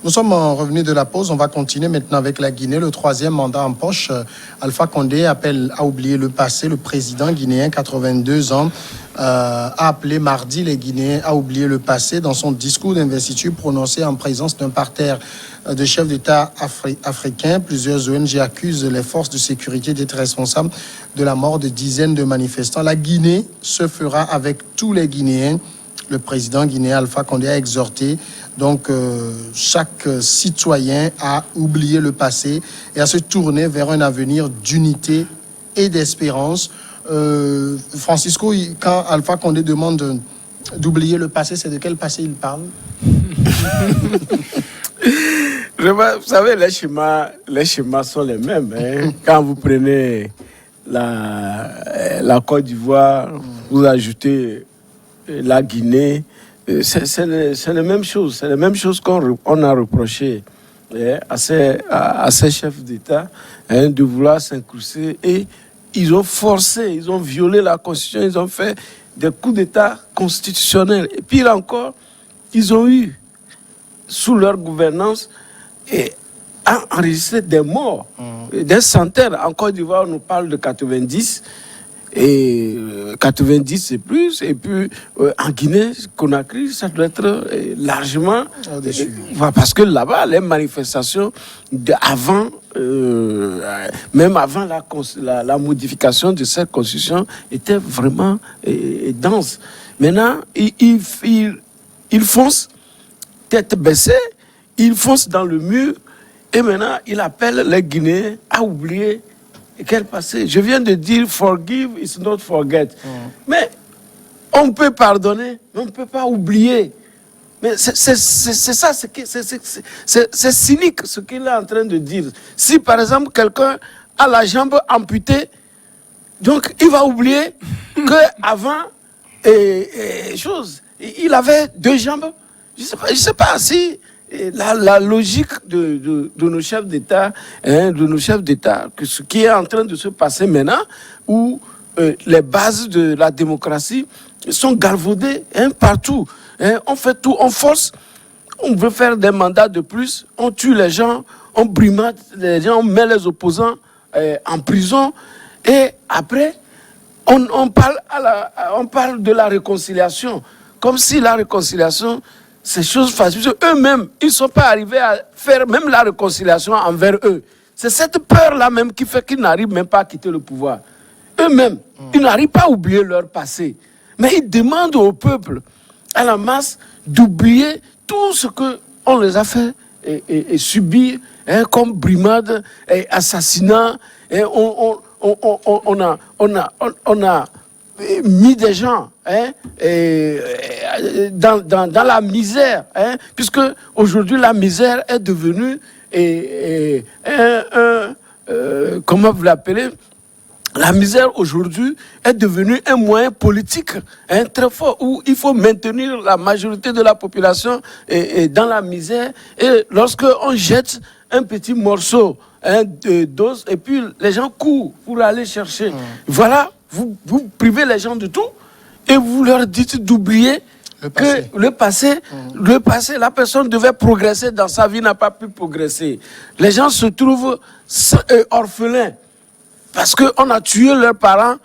Nous sommes revenus de la pause. On va continuer maintenant avec la Guinée. Le troisième mandat en poche. Alpha Condé appelle à oublier le passé. Le président guinéen, 82 ans, a appelé mardi les Guinéens à oublier le passé dans son discours d'investiture prononcé en présence d'un parterre de chefs d'État africains. Plusieurs ONG accusent les forces de sécurité d'être responsables de la mort de dizaines de manifestants. La Guinée se fera avec tous les Guinéens. Le président guinéen Alpha Condé a exhorté donc chaque citoyen à oublier le passé et à se tourner vers un avenir d'unité et d'espérance. Francisco, quand Alpha Condé demande d'oublier le passé, c'est de quel passé il parle? Vous savez, les schémas sont les mêmes. Hein. Quand vous prenez la Côte d'Ivoire, vous ajoutez la Guinée, c'est la même chose. C'est la même chose qu'on a reproché à ces chefs d'État de vouloir s'incruster. Et ils ont forcé, ils ont violé la Constitution, ils ont fait des coups d'État constitutionnels. Et pire encore, ils ont eu, sous leur gouvernance, enregistré des morts, des centaines. En Côte d'Ivoire, on nous parle de 90. Et 90 c'est plus, et puis en Guinée, Conakry, ça doit être largement au-dessus. Parce que là-bas, les manifestations même avant la modification de cette constitution étaient vraiment denses. Maintenant, ils foncent tête baissée, ils foncent dans le mur, et maintenant, ils appellent les Guinéens à oublier quel passé. Je viens de dire forgive is not forget. Mais on peut pardonner, mais on ne peut pas oublier. Mais c'est ça, c'est cynique ce qu'il est en train de dire. Si par exemple quelqu'un a la jambe amputée, donc il va oublier qu'avant, il avait deux jambes. Je ne sais pas si la logique de nos chefs d'État, que ce qui est en train de se passer maintenant, où les bases de la démocratie sont galvaudées partout. On fait tout, on force, on veut faire des mandats de plus, on tue les gens, on brimade les gens, on met les opposants en prison, et après, on parle de la réconciliation, comme si la réconciliation, c'est chose facile. Eux-mêmes, ils ne sont pas arrivés à faire même la réconciliation envers eux. C'est cette peur-là même qui fait qu'ils n'arrivent même pas à quitter le pouvoir. Eux-mêmes, ils n'arrivent pas à oublier leur passé. Mais ils demandent au peuple, à la masse, d'oublier tout ce qu'on les a fait et subir comme brimade et assassinat. Et on a mis des gens dans la misère, puisque aujourd'hui la misère est devenue comment vous l'appelez, la misère aujourd'hui est devenue un moyen politique très fort où il faut maintenir la majorité de la population dans la misère, et lorsque on jette un petit morceau d'os et puis les gens courent pour aller chercher. Voilà, vous privez les gens de tout et vous leur dites d'oublier le passé, la personne devait progresser dans sa vie, n'a pas pu progresser. Les gens se trouvent orphelins parce qu'on a tué leurs parents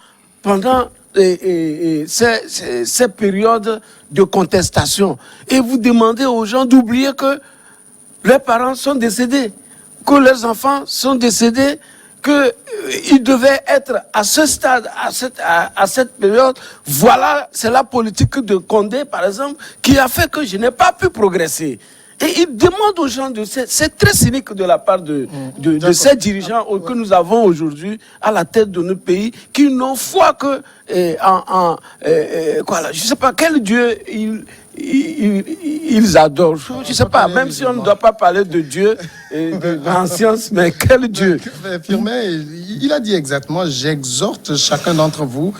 pendant ces périodes de contestation. Et vous demandez aux gens d'oublier que leurs parents sont décédés, que leurs enfants sont décédés, qu'ils devaient être à ce stade, à cette période. Voilà, c'est la politique de Condé, par exemple, qui a fait que je n'ai pas pu progresser. Et il demande aux gens, c'est très cynique de la part de ces dirigeants que nous avons aujourd'hui à la tête de notre pays, qui n'ont foi que je ne sais pas quel Dieu ils adorent. Je ne sais pas, même si on ne doit pas parler de Dieu en science, mais quel Dieu? Firmin, il a dit exactement, j'exhorte chacun d'entre vous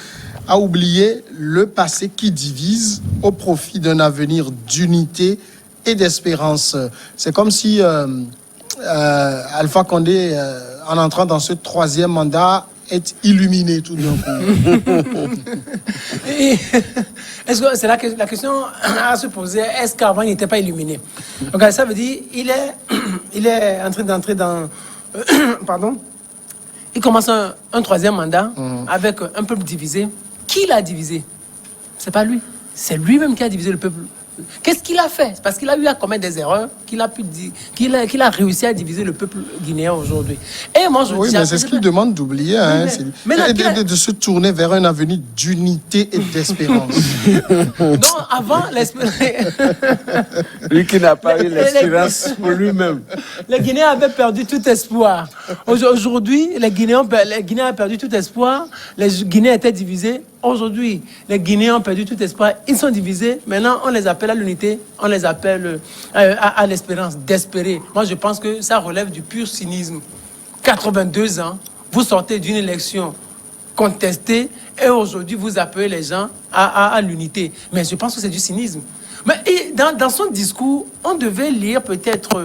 à oublier le passé qui divise au profit d'un avenir d'unité et d'espérance. C'est comme si Alpha Condé, en entrant dans ce troisième mandat, être illuminé tout d'un coup? Est-ce que c'est la question à se poser? Est-ce qu'avant il n'était pas illuminé? Donc ça veut dire il est en train d'entrer dans pardon. Il commence un troisième mandat avec un peuple divisé. Qui l'a divisé? C'est pas lui. C'est lui-même qui a divisé le peuple. Qu'est-ce qu'il a fait? C'est parce qu'il a eu à commettre des erreurs qu'il a réussi à diviser le peuple guinéen aujourd'hui. Et moi, oui, mais c'est ce qu'il demande d'oublier, hein, de se tourner vers un avenir d'unité et d'espérance. Non, avant l'espérance. Lui qui n'a pas eu l'espérance pour lui-même. Les Guinéens avaient perdu tout espoir. Aujourd'hui, les Guinéens ont perdu tout espoir. Les Guinéens étaient divisés. Aujourd'hui, les Guinéens ont perdu tout espoir. Ils sont divisés. Maintenant, on les appelle à l'unité. On les appelle à l'espérance, d'espérer. Moi, je pense que ça relève du pur cynisme. 82 ans, vous sortez d'une élection contestée et aujourd'hui, vous appelez les gens à l'unité. Mais je pense que c'est du cynisme. Mais dans son discours, on devait lire peut-être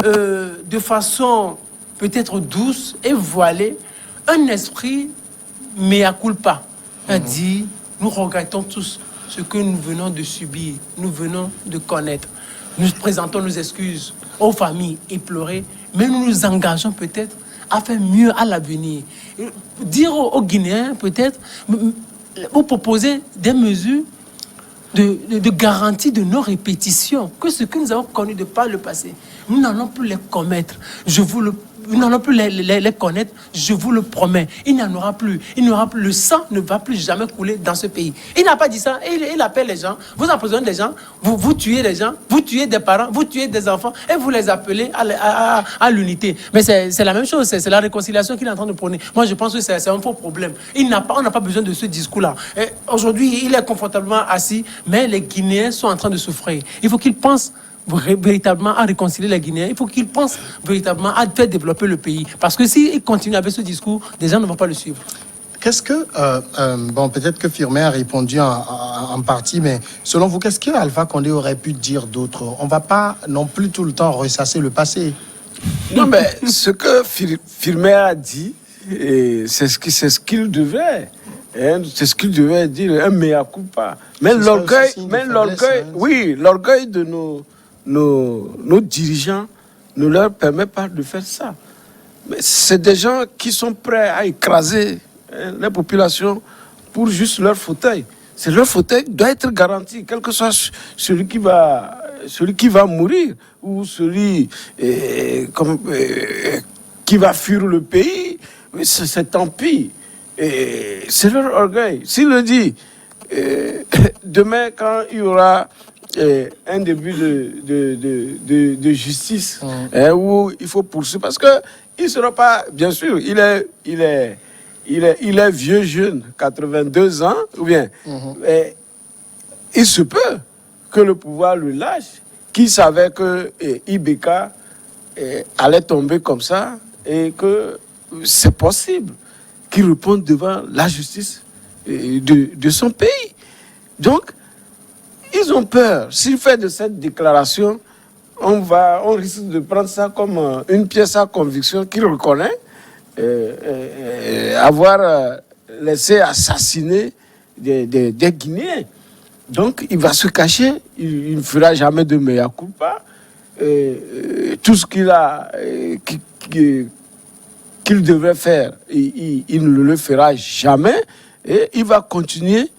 de façon peut-être douce et voilée un esprit mea culpa. On dit, nous regrettons tous ce que nous venons de subir, nous venons de connaître. Nous présentons nos excuses aux familles éplorées, mais nous nous engageons peut-être à faire mieux à l'avenir. Dire aux Guinéens, peut-être, vous proposer des mesures de garantie de non-répétition, que ce que nous avons connu de par le passé, nous n'allons plus les commettre. Nous n'allons plus les connaître, je vous le promets. Il n'y en aura plus. Le sang ne va plus jamais couler dans ce pays. Il n'a pas dit ça. Il appelle les gens. Vous emprisonnez des gens, vous tuez des gens, vous tuez des parents, vous tuez des enfants et vous les appelez à l'unité. Mais c'est la même chose. C'est la réconciliation qu'il est en train de prôner. Moi, je pense que c'est un faux problème. On n'a pas besoin de ce discours-là. Aujourd'hui, il est confortablement assis, mais les Guinéens sont en train de souffrir. Il faut qu'ils pensent véritablement à réconcilier les Guinéens. Il faut qu'ils pensent véritablement à faire développer le pays. Parce que s'ils continuent avec ce discours, les gens ne vont pas le suivre. Qu'est-ce que... bon, peut-être que Firmin a répondu en partie, mais selon vous, qu'est-ce que Alpha Condé aurait pu dire d'autre? On ne va pas non plus tout le temps ressasser le passé. Non, mais ce que Firmin a dit, c'est ce qu'il devait. C'est ce qu'il devait dire, un mea culpa. Mais l'orgueil, oui, l'orgueil de nos dirigeants ne leur permet pas de faire ça. Mais c'est des gens qui sont prêts à écraser les populations pour juste leur fauteuil. C'est leur fauteuil doit être garanti, quel que soit celui qui va mourir ou celui qui va fuir le pays. C'est tant pis. C'est leur orgueil. S'il le dit, demain, quand il y aura un début de justice où il faut poursuivre, parce que il ne sera pas, bien sûr, il est vieux jeune, 82 ans, ou bien, il se peut que le pouvoir le lâche, qui savait que Ibeka allait tomber comme ça et que c'est possible qu'il réponde devant la justice de son pays. Donc, ils ont peur. S'il fait de cette déclaration, on risque de prendre ça comme une pièce à conviction qu'il reconnaît, avoir laissé assassiner des Guinéens. Donc, il va se cacher, il ne fera jamais de mea culpa. Tout ce qu'il devrait faire, il ne le fera jamais. Et il va continuer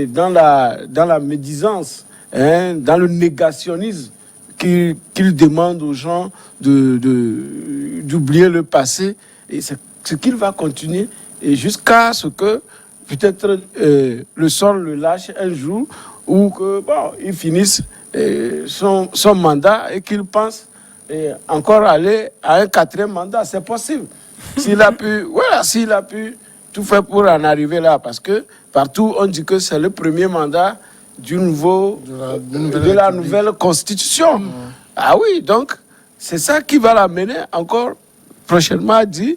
dans la médisance, dans le négationnisme qu'il demande aux gens d'oublier le passé. Et c'est ce qu'il va continuer et jusqu'à ce que peut-être le sort le lâche un jour ou que il finisse son mandat et qu'il pense encore aller à un 4e mandat. C'est possible. S'il a pu tout faire pour en arriver là, parce que partout on dit que c'est le premier mandat de la nouvelle constitution. Ah oui, donc c'est ça qui va l'amener encore prochainement à dire,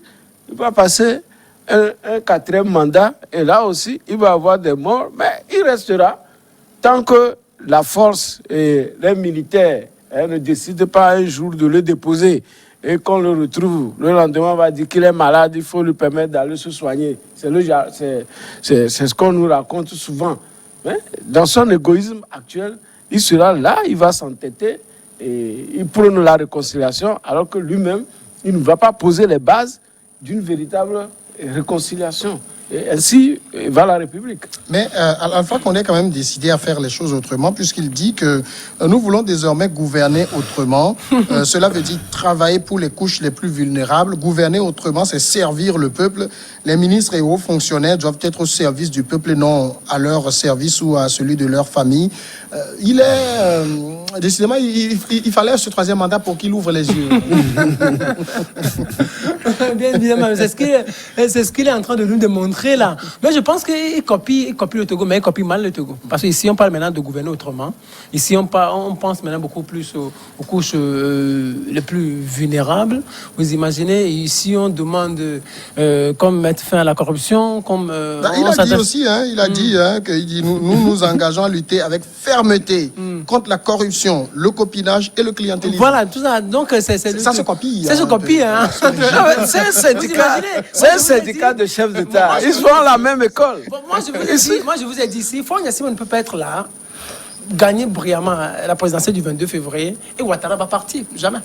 il va passer un 4e mandat et là aussi il va avoir des morts, mais il restera tant que la force et les militaires ne décident pas un jour de le déposer et qu'on le retrouve, le lendemain, on va dire qu'il est malade, il faut lui permettre d'aller se soigner. C'est ce qu'on nous raconte souvent. Mais dans son égoïsme actuel, il sera là, il va s'entêter et il prône la réconciliation, alors que lui-même, il ne va pas poser les bases d'une véritable réconciliation. Et ainsi va la République. Mais Alpha Condé a quand même décidé à faire les choses autrement, puisqu'il dit que nous voulons désormais gouverner autrement. Cela veut dire travailler pour les couches les plus vulnérables. Gouverner autrement, c'est servir le peuple. Les ministres et hauts fonctionnaires doivent être au service du peuple et non à leur service ou à celui de leur famille. Décidément, il fallait ce troisième mandat pour qu'il ouvre les yeux. Bien évidemment, c'est ce qu'il est en train de nous démontrer là. Mais je pense qu'il copie le Togo, mais il copie mal le Togo. Parce qu'ici, on parle maintenant de gouverner autrement. Ici, on pense maintenant beaucoup plus aux couches les plus vulnérables. Vous imaginez, ici, on demande comme mettre fin à la corruption. Il a dit aussi, que nous nous engageons à lutter avec fermeté contre la corruption, le copinage et le clientélisme. Voilà, tout ça. Donc, ça se copie. Ça se copie, hein. C'est un syndicat de chefs d'État. Ils sont à la même école. Moi, je vous ai dit, si Faure Gnassingbé ne peut pas être là, gagner brillamment la présidentielle du 22 février, et Ouattara va partir. Jamais.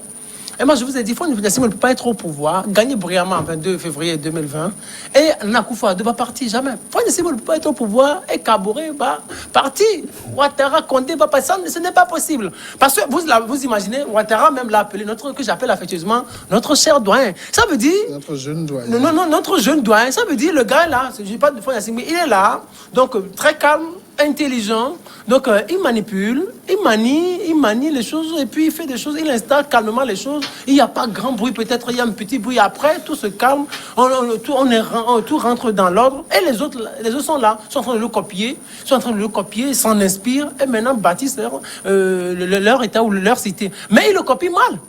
Et moi, je vous ai dit, Faure Gnassingbé ne peut pas être au pouvoir, gagner brillamment le 22 février 2020, et Nana-Akufo-Addo va partir. Jamais. Faure Gnassingbé ne peut pas être au pouvoir, et Kaboré va partir. Ouattara, Condé va passer. Ce n'est pas possible. Parce que vous imaginez, Ouattara même l'a appelé, que j'appelle affectueusement notre cher doyen. Ça veut dire... Notre jeune doyen. Non, notre jeune doyen. Ça veut dire, le gars là, je ne dis pas de Faure Gnassingbé, il est là, donc très calme, intelligent, donc il manipule, il manie les choses et puis il fait des choses, il installe calmement les choses. Il n'y a pas grand bruit, peut-être il y a un petit bruit. Après, tout se calme, tout rentre dans l'ordre et les autres sont là, sont en train de le copier, ils s'en inspirent et maintenant bâtissent leur état ou leur cité. Mais ils le copient mal.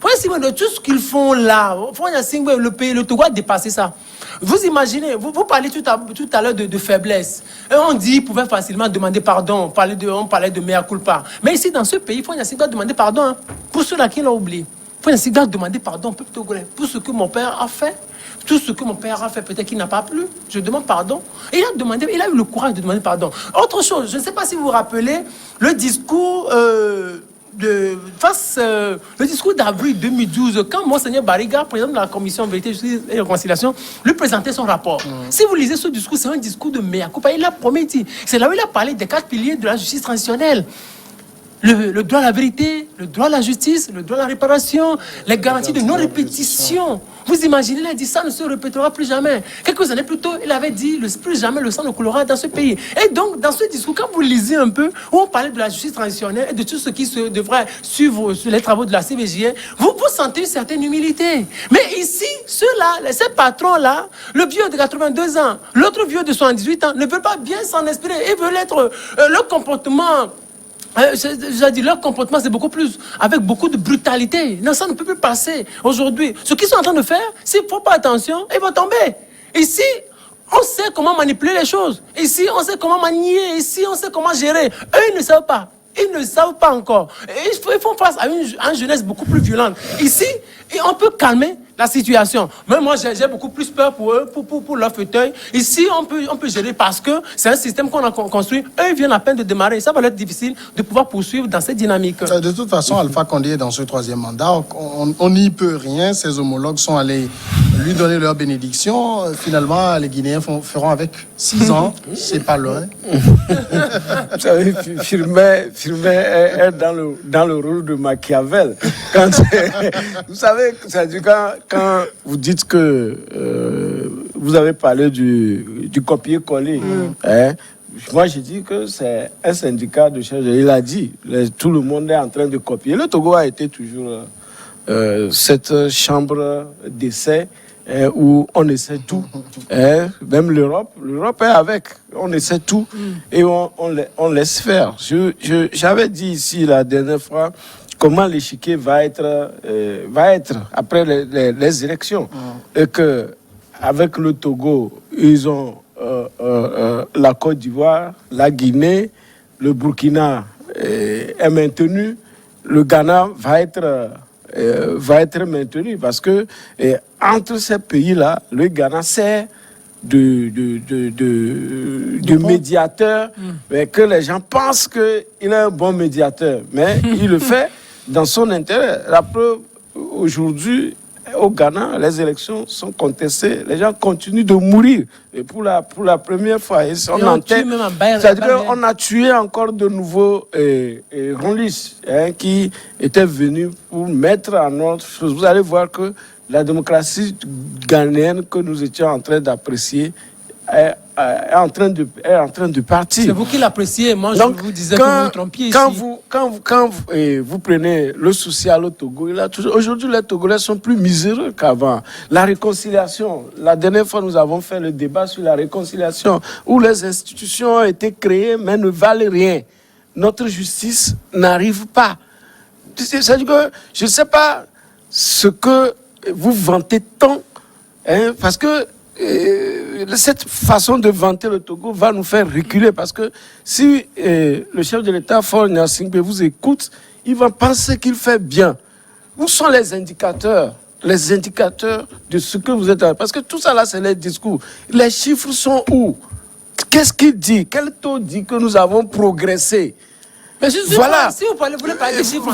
De tout ce qu'ils font là, le pays, le Togo a dépassé ça. Vous imaginez, vous parlez tout à l'heure de faiblesse. Et on dit qu'il pouvait facilement demander pardon. On parlait de mea culpa. Mais ici, dans ce pays, Faure Gnassingbé doit demander pardon. Hein, pour ceux-là qui l'ont oublié. Faure Gnassingbé doit demander pardon au peuple togolais. Pour ce que mon père a fait. Tout ce que mon père a fait, peut-être qu'il n'a pas plu. Je demande pardon. Et il a eu le courage de demander pardon. Autre chose, je ne sais pas si vous vous rappelez le discours... le discours d'avril 2012, quand Monseigneur Bariga, président de la commission Vérité, Justice et Réconciliation, lui présentait son rapport. Si vous lisez ce discours, c'est un discours de mea culpa. Il a promis, c'est là où il a parlé des 4 piliers de la justice transitionnelle. Le droit à la vérité, le droit à la justice, le droit à la réparation, les garanties de non-répétition. Vous imaginez, il a dit ça ne se répétera plus jamais. Quelques années plus tôt, il avait dit plus jamais le sang ne coulera dans ce pays. Et donc, dans ce discours, quand vous lisez un peu, où on parlait de la justice transitionnelle et de tout ce qui devrait suivre sur les travaux de la CVJR, vous sentez une certaine humilité. Mais ici, ceux-là, ces patrons-là, le vieux de 82 ans, l'autre vieux de 78 ans, ne veulent pas bien s'en inspirer. Ils veulent être leur comportement. Je dis, leur comportement, c'est beaucoup plus, avec beaucoup de brutalité. Non, ça ne peut plus passer aujourd'hui. Ce qu'ils sont en train de faire, s'ils ne font pas attention, ils vont tomber. Ici, on sait comment manipuler les choses. Ici, on sait comment manier. Ici, on sait comment gérer. Eux, ils ne savent pas. Ils ne savent pas encore. Et ils font face à une jeunesse beaucoup plus violente. Ici, on peut calmer la situation. Mais moi, j'ai beaucoup plus peur pour eux, pour leur fauteuil. Ici, on peut gérer parce que c'est un système qu'on a construit. Eux, ils viennent à peine de démarrer. Ça va être difficile de pouvoir poursuivre dans cette dynamique. De toute façon, Alpha Condé est dans ce troisième mandat. On n'y peut rien. Ses homologues sont allés lui donner leur bénédiction. Finalement, les Guinéens feront avec 6 ans. C'est pas loin. Vous savez, Firmin est dans le rôle de Machiavel. Vous savez, quand vous dites que vous avez parlé du copier-coller, moi je dis que c'est un syndicat de chefs. Il a dit, tout le monde est en train de copier. Le Togo a été toujours cette chambre d'essai où on essaie tout. Même l'Europe est avec. On essaie tout et on laisse faire. J'avais dit ici la dernière fois comment l'échiquier va être après les élections. Et que avec le Togo, ils ont la Côte d'Ivoire, la Guinée, le Burkina est maintenu. Le Ghana va être va être maintenu parce que entre ces pays-là, le Ghana sert de médiateur, mais que les gens pensent qu'il est un bon médiateur, mais il le fait dans son intérêt. La preuve, aujourd'hui, au Ghana, les élections sont contestées, les gens continuent de mourir. Et pour la première fois, c'est-à-dire qu'on a tué encore de nouveaux ronlistes qui étaient venus pour mettre en ordre. Vous allez voir que la démocratie ghanéenne que nous étions en train d'apprécier est en train de partir. C'est vous qui l'appréciez. Moi, donc, je vous disais que vous vous trompiez ici. Quand vous prenez le social au Togo, aujourd'hui, les Togolais sont plus miséreux qu'avant. La réconciliation, la dernière fois, nous avons fait le débat sur la réconciliation, où les institutions ont été créées, mais ne valent rien. Notre justice n'arrive pas. C'est-à-dire que je ne sais pas ce que vous vantez tant, parce que cette façon de vanter le Togo va nous faire reculer, parce que si le chef de l'État, Faure Gnassingbé, vous écoute, il va penser qu'il fait bien. Où sont les indicateurs de ce que vous êtes... Parce que tout ça là, c'est les discours. Les chiffres sont où? Qu'est-ce qu'il dit? Quel taux dit que nous avons progressé? Mais voilà. Si vous voulez parler des chiffres,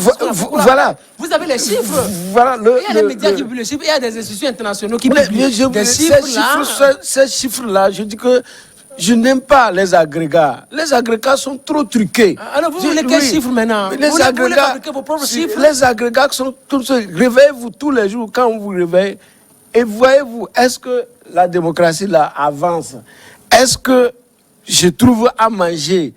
voilà. Vous avez les chiffres. Voilà, il y a des médias qui publient les chiffres, il y a des institutions internationaux qui publient des chiffres. Ces chiffres-là, je dis que je n'aime pas les agrégats. Les agrégats sont trop truqués. Alors vous voulez quels chiffres maintenant? Vous voulez fabriquer vos propres chiffres? Les agrégats sont comme ça. Réveillez-vous tous les jours quand vous vous réveillez et voyez-vous, est-ce que la démocratie là avance? Est-ce que je trouve à manger?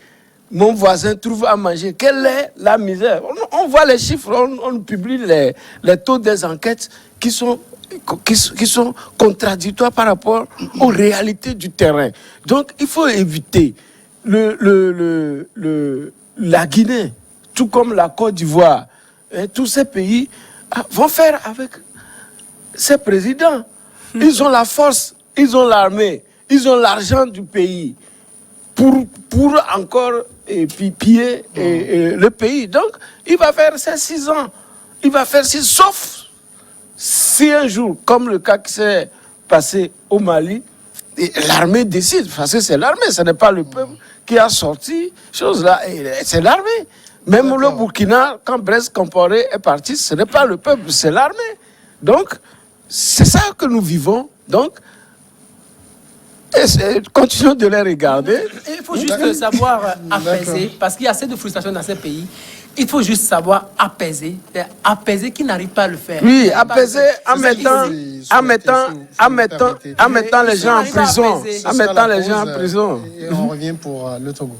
Mon voisin trouve à manger. Quelle est la misère? On voit les chiffres, on publie les taux des enquêtes qui sont contradictoires par rapport aux réalités du terrain. Donc, il faut éviter la Guinée, tout comme la Côte d'Ivoire. Tous ces pays vont faire avec ces présidents. Ils ont la force, ils ont l'armée, ils ont l'argent du pays pour encore piller le pays. Donc, il va faire ces 6 ans. Il va faire sauf si un jour, comme le cas qui s'est passé au Mali, l'armée décide, parce que c'est l'armée, ce n'est pas le peuple qui a sorti chose là, c'est l'armée. Même le Burkina, quand Blaise Compaoré est parti, ce n'est pas le peuple, c'est l'armée. Donc, c'est ça que nous vivons. Donc, continuons de les regarder. Il faut juste savoir apaiser, parce qu'il y a assez de frustration dans ces pays. Il faut juste savoir apaiser qui n'arrive pas à le faire. Oui, apaiser en mettant les gens en prison. En mettant les gens en prison. Et on revient pour le Togo.